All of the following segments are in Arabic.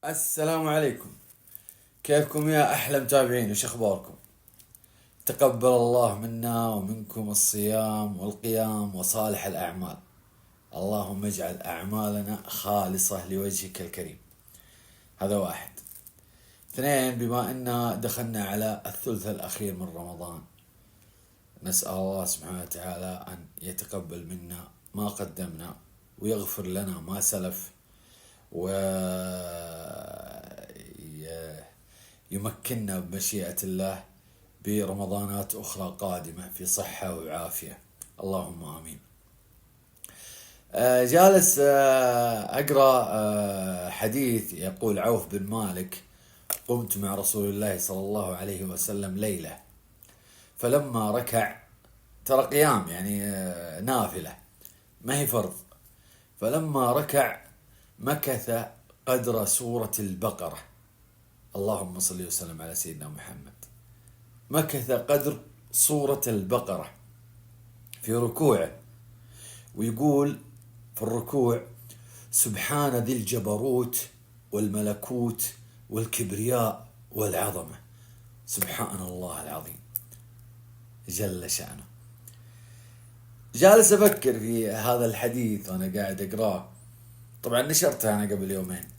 السلام عليكم. كيفكم يا أحلى متابعين؟ وش أخباركم؟ تقبل الله منا ومنكم الصيام والقيام وصالح الأعمال. اللهم اجعل أعمالنا خالصة لوجهك الكريم. هذا واحد. اثنين، بما أن دخلنا على الثلث الأخير من رمضان، نسأل الله سبحانه وتعالى أن يتقبل منا ما قدمنا ويغفر لنا ما سلف، ويمكننا بمشيئة الله برمضانات أخرى قادمة في صحة وعافية، اللهم آمين. جالس أقرأ حديث يقول عوف بن مالك: قمت مع رسول الله صلى الله عليه وسلم ليلة، فلما ركع، ترى قيام يعني نافلة ما هي فرض، فلما ركع مكث قدر سورة البقرة. اللهم صل وسلم على سيدنا محمد. مكث قدر سورة البقرة في ركوعه، ويقول في الركوع: سبحان ذي الجبروت والملكوت والكبرياء والعظمة، سبحان الله العظيم جل شأنه. جالس أفكر في هذا الحديث وأنا قاعد أقراه، طبعا نشرته أنا قبل يومين،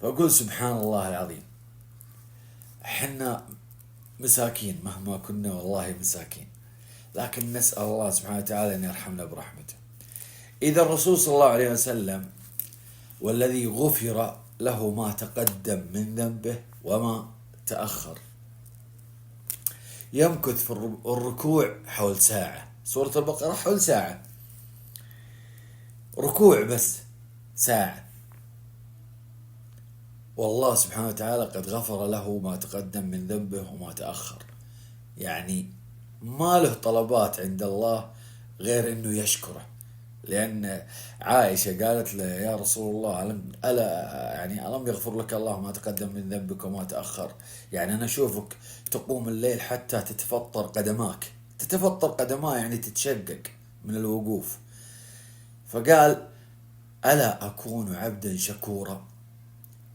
فأقول سبحان الله العظيم. حنا مساكين مهما كنا، والله مساكين، لكن نسأل الله سبحانه وتعالى أن يرحمنا برحمته. إذا الرسول صلى الله عليه وسلم والذي غفر له ما تقدم من ذنبه وما تأخر يمكث في الركوع حول ساعة، سورة البقرة حول ساعة، ركوع بس ساعة، والله سبحانه وتعالى قد غفر له ما تقدم من ذنبه وما تأخر. يعني ما له طلبات عند الله غير أنه يشكره، لأن عائشة قالت له: يا رسول الله، ألم يغفر لك الله ما تقدم من ذنبك وما تأخر؟ يعني أنا أشوفك تقوم الليل حتى تتفطر قدماك، يعني تتشقق من الوقوف. فقال: ألا أكون عبدا شكورا؟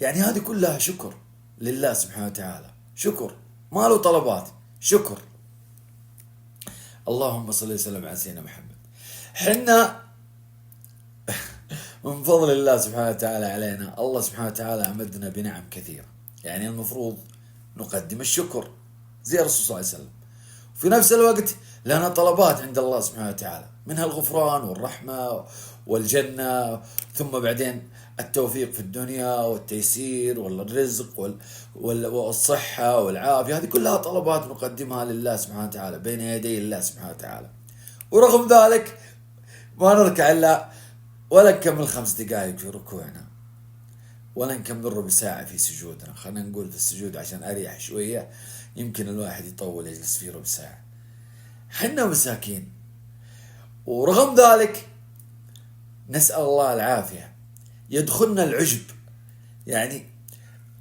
يعني هذه كلها شكر لله سبحانه وتعالى، شكر ما له طلبات، شكر. اللهم صل وسلم على سيدنا محمد. حنا من فضل الله سبحانه وتعالى علينا، الله سبحانه وتعالى أمدنا بنعم كثيرة، يعني المفروض نقدم الشكر زي الرسول صلى الله عليه وسلم. وفي نفس الوقت لنا طلبات عند الله سبحانه وتعالى، منها الغفران والرحمة والجنة، ثم بعدين التوفيق في الدنيا والتيسير والرزق والصحة والعافية. هذه كلها طلبات نقدمها لله سبحانه وتعالى بين يدي الله سبحانه وتعالى. ورغم ذلك ما نركع إلا ولا نكمل 5 دقائق في ركوعنا، ولا نكمل ربع ساعة في سجودنا. خلينا نقول في السجود عشان أريح شوية، يمكن الواحد يطول يجلس فيه ربع ساعة. حنا مساكين، ورغم ذلك نسأل الله العافية. يدخلنا العجب، يعني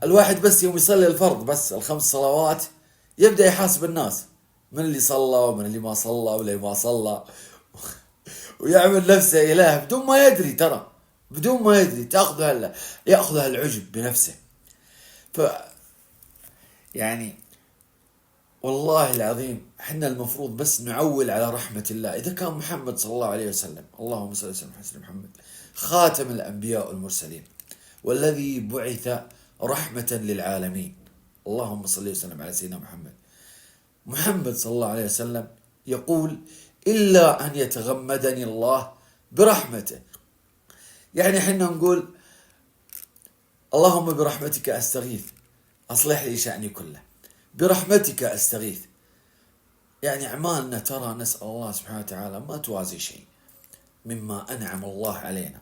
الواحد بس يوم يصلي الفرض بس 5 صلوات يبدأ يحاسب الناس من اللي صلى ومن اللي ما صلى واللي ما صلى ويعمل نفسه إله بدون ما يدري، ترى بدون ما يدري يأخذها العجب بنفسه. يعني والله العظيم احنا المفروض بس نعول على رحمة الله. إذا كان محمد صلى الله عليه وسلم، اللهم صل وسلم على محمد، خاتم الأنبياء والمرسلين والذي بعث رحمة للعالمين، اللهم صل وسلم على سيدنا محمد صلى الله عليه وسلم يقول: إلا أن يتغمدني الله برحمته. يعني حنا نقول: اللهم برحمتك أستغيث، أصلح لي شأني كله، برحمتك أستغيث. يعني أعمالنا ترى نسأل الله سبحانه وتعالى ما توازي شيء مما أنعم الله علينا،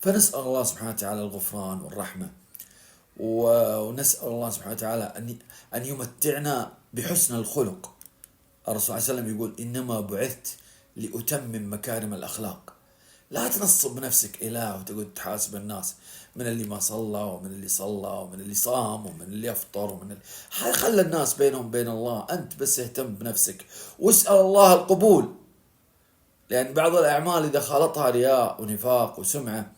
فنسأل الله سبحانه وتعالى الغفران والرحمة، ونسأل الله سبحانه وتعالى أن يمتعنا بحسن الخلق. الرسول صلى الله عليه وسلم يقول: إنما بعثت لأتمم مكارم الأخلاق. لا تنصب نفسك إله وتقول تحاسب الناس من اللي ما صلى ومن اللي صلى ومن اللي صام ومن اللي يفطر هاي خلى الناس بينهم بين الله. أنت بس اهتم بنفسك واسأل الله القبول، لأن بعض الأعمال إذا خالطها رياء ونفاق وسمعة